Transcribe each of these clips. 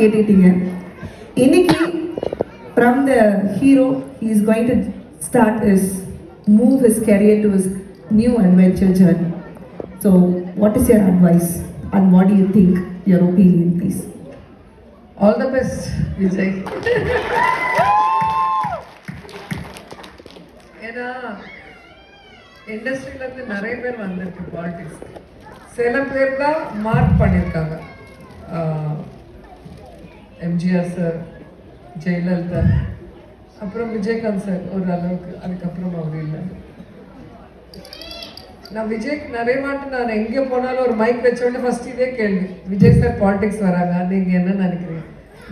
கேட்டுட்டீங்க. இன்னைக்கு from the hero he is going to start his move his career to his new adventure journey. So what is your advice and what do you think, your opinion please? All the best Vijay. ஏன்னா இண்டஸ்ட்ரியிலேருந்து நிறைய பேர் வந்திருக்கு politics. சில பேர் தான் mark பண்ணியிருக்காங்க. MGR sir, Jayalalithaa, அப்புறம் Vijayakanth sir ஒரு அளவுக்கு, அதுக்கப்புறம் அவர் இல்லை. நான் விஜய்க்கு நிறைய வாட்டி நான் எங்கே போனாலும் ஒரு மைக் வச்சோடனே ஃபஸ்ட் இதே கேள்வி, விஜய் சார் பாலிடிக்ஸ் வராங்க, நீங்கள் என்ன நினைக்கிறீங்க?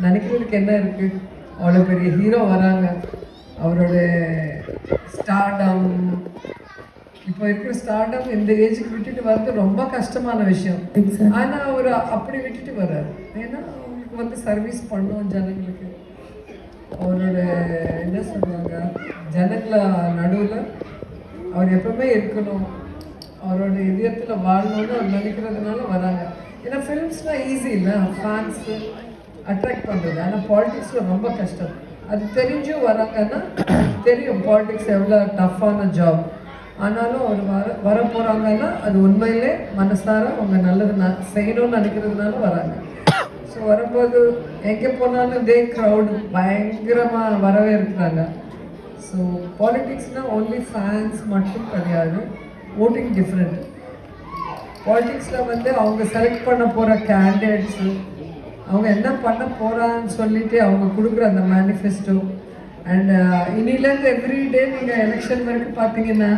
நினைக்கிறதுக்கு என்ன இருக்குது? அவ்வளோ பெரிய ஹீரோ வராங்க, அவரோட ஸ்டார்டம், இப்போ இருக்கிற ஸ்டார்டம் இந்த ஏஜுக்கு விட்டுட்டு வர்றது ரொம்ப கஷ்டமான விஷயம். ஆனால் அவர் அப்படி விட்டுட்டு வர்றாரு. ஏன்னா அவங்களுக்கு வந்து சர்வீஸ் பண்ணோம் ஜனங்களுக்கு. அவரோட என்ன சொல்லுவாங்க, ஜனங்களை நடுவில் அவர் எப்பவுமே இருக்கணும், அவரோட இதயத்தில் வாழணும்னு அவர் நினைக்கிறதுனால வராங்க. ஏன்னா ஃபிலிம்ஸ்னால் ஈஸி இல்லை, ஃபேன்ஸு அட்ராக்ட் பண்ணுறது. ஆனால் பாலிடிக்ஸில் ரொம்ப கஷ்டம். அது தெரிஞ்சும் வராங்கன்னா தெரியும் பாலிடிக்ஸ் எவ்வளோ டஃப்பான ஜாப். ஆனாலும் அவர் வர போகிறாங்கன்னா அது உண்மையிலே மனசார அவங்க நல்லது செய்யணும்னு நினைக்கிறதுனால வராங்க. ஸோ வரும்போது எங்கே போனாலும் இதே க்ரௌடு பயங்கரமாக வரவே இருக்கிறாங்க. ஸோ பாலிட்டிக்ஸ்னால் ஒன்லி ஃபேன்ஸ் மட்டும் கிடையாது, ஓட்டிங் டிஃப்ரெண்ட். பாலிட்டிக்ஸில் வந்து அவங்க செலக்ட் பண்ண போகிற கேண்டிடேட்ஸு, அவங்க என்ன பண்ண போகிறான்னு சொல்லிட்டு அவங்க கொடுக்குற அந்த மேனிஃபெஸ்டோ. அண்ட் இனிலேருந்து எவ்ரிடே நீங்கள் எலெக்ஷன் வரைக்கும் பார்த்தீங்கன்னா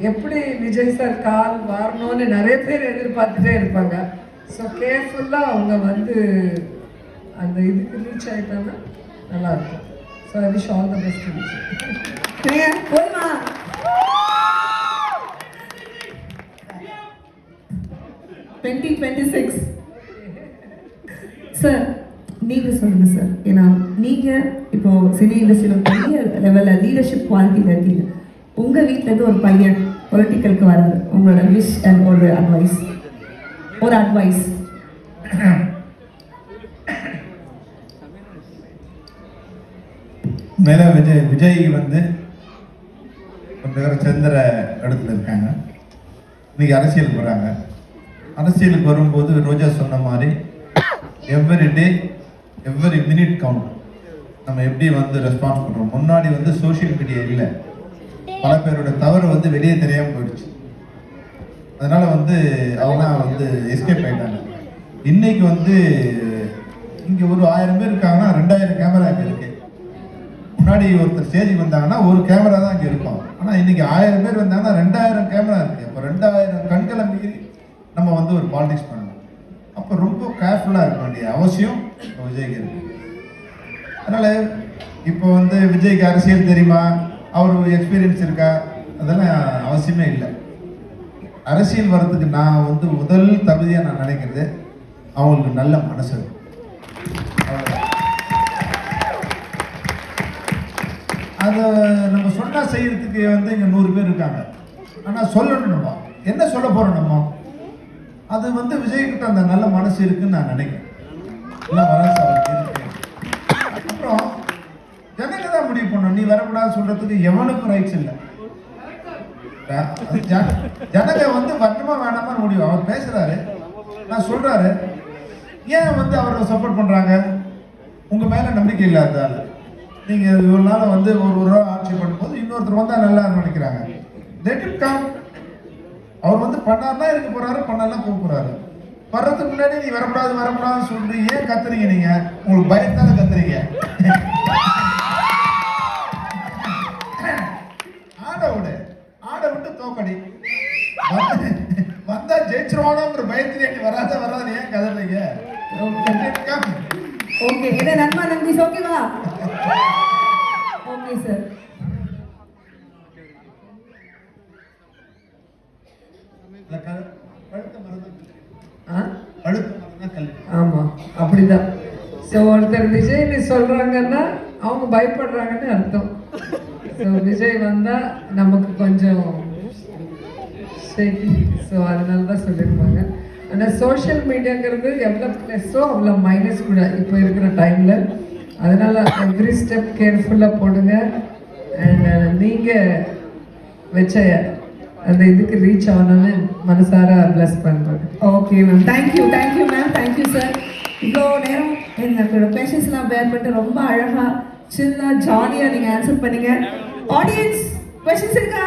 எப்படி விஜய் சார் கால் வரணும்னு நிறைய பேர் எதிர்பார்த்துட்டே இருப்பாங்க. ஸோ கேர்ஃபுல்லாக அவங்க வந்து அந்த இதுக்கு ரீச் ஆகிட்டாங்கன்னா நல்லாயிருக்கும். So I wish all the best Vijay. போதுமா? சார் நீங்கள் சொல்லுங்கள் சார். ஏன்னா நீங்கள் இப்போ சினி இண்டஸ்ட்ரியில் பெரிய லெவலில் லீடர்ஷிப் குவாலிட்டியில் இருக்கீங்க. உங்கள் வீட்டிலேருந்து ஒரு பையன் பொலிட்டிக்கலுக்கு வராது, உங்களோட விஷ் அண்ட் ஒரு அட்வைஸ். மேலே விஜய் வந்து சந்திர இடத்துல இருக்காங்க. இன்னைக்கு அரசியலுக்கு வராங்க. அரசியலுக்கு வரும்போது ரோஜா சொன்ன மாதிரி every day every minute count. நம்ம எப்படி வந்து ரெஸ்பான்ஸ் பண்ணுறோம். முன்னாடி வந்து சோஷியல் மீடியா இல்லை, பல பேரோட தவறு வந்து வெளியே தெரியாமல் போயிடுச்சு. அதனால வந்து அவங்களாம் வந்து எஸ்கேப் ஆகிட்டாங்க. இன்னைக்கு வந்து இங்கே ஒரு 1000 பேர் இருக்காங்கன்னா 2000 கேமரா இங்கே இருக்கு. முன்னாடி ஒருத்தர் ஸ்டேஜுக்கு வந்தாங்கன்னா ஒரு கேமரா தான் இங்கே இருக்கும். ஆனால் இன்னைக்கு 1000 பேர் வந்தாங்கன்னா 2000 கேமரா இருக்கு. அப்போ 2000 கண்களை மீறி நம்ம வந்து ஒரு பாலிடிக்ஸ் பண்ணணும். அப்போ ரொம்ப கேர்ஃபுல்லாக இருக்க வேண்டிய அவசியம் விஜய்க்கு இருக்கு. அதனால் இப்போ வந்து விஜய்க்கு அரசியல் தெரியுமா, அவர் எக்ஸ்பீரியன்ஸ் இருக்கா, அதெல்லாம் அவசியமே இல்லை. அரசியல் வர்றதுக்கு நான் வந்து முதல் தகுதியாக நான் நினைக்கிறது அவங்களுக்கு நல்ல மனசு. அதை நம்ம சொன்னால் செய்யறதுக்கு வந்து இங்கே 100 பேர் இருக்காங்க. ஆனால் சொல்லணும், நம்ம என்ன சொல்ல போகிறோம், நம்ம அது வந்து விஜய்கிட்ட அந்த நல்ல மனசு இருக்குன்னு நான் நினைக்கிறேன். அப்புறம் ஜனங்க தான் முடிவு பண்ணணும். நீ வரக்கூடாது சொல்றதுக்கு எவனுக்கும் ரைட்ஸ் இல்லை. ஜனங்க வந்து வரணுமா வேணாமா முடிவு. அவர் பேசுறாரு, நான் சொல்றாரு, ஏன் வந்து அவரை சப்போர்ட் பண்றாங்க? உங்க மேல நம்பிக்கை இல்லாததால. நீங்க ஒரு நாள் வந்து ஒரு ஆட்சி பண்ணும்போது இன்னொருத்தர் வந்தா நல்லா நினைக்கிறாங்க. Let it come. அவர் வந்து பண்ணார்னா இருக்க போறாரு, பண்ணலாம் போக போறாரு. வர்றதுக்கு முன்னாடி நீ வரக்கூடாதுன்னு சொல்லி ஏன் கத்துறீங்க? நீங்க உங்களுக்கு பயத்தால கத்துறீங்க. ஆட விட்டு தோக்கடி வந்தா ஜெயிச்சிருவானோங்கிற பயத்திலே நீ வராது ஏன் கதறீங்க? ஓகே, என்ன நன்மா நம்பி ஓகேவா? Okay sir. ஆமா, அப்படிதான். ஸோ ஒருத்தர் விஜய்னு சொல்றாங்கன்னா அவங்க பயப்படுறாங்கன்னு அர்த்தம். ஸோ விஜய் வந்தா நமக்கு கொஞ்சம் ஷேக்கி. ஸோ அதனால தான் சொல்லியிருப்பாங்க. ஆனால் சோஷியல் மீடியாங்கிறது எவ்வளோ ப்ளஸ்ஸோ அவ்வளோ மைனஸ் கூட இப்போ இருக்கிற டைமில். அதனால் எவ்ரி ஸ்டெப் கேர்ஃபுல்லாக போடுங்க. அண்ட் நீங்கள் வச்ச அந்த இதுக்கு ரீச் ஆகணும்னு மனசார ப்ளஸ் பண்ணுறேன். Okay ma'am, thank you ma'am, thank you sir. இவ்வளோ நேரம் என்னோட கொஷின்ஸ்லாம் பேர் பண்ணிட்டு ரொம்ப அழகாக சின்ன ஜாலியாக நீங்கள் ஆன்சர் பண்ணீங்க. ஆடியன்ஸ் கொஷின்ஸ் இருக்கா?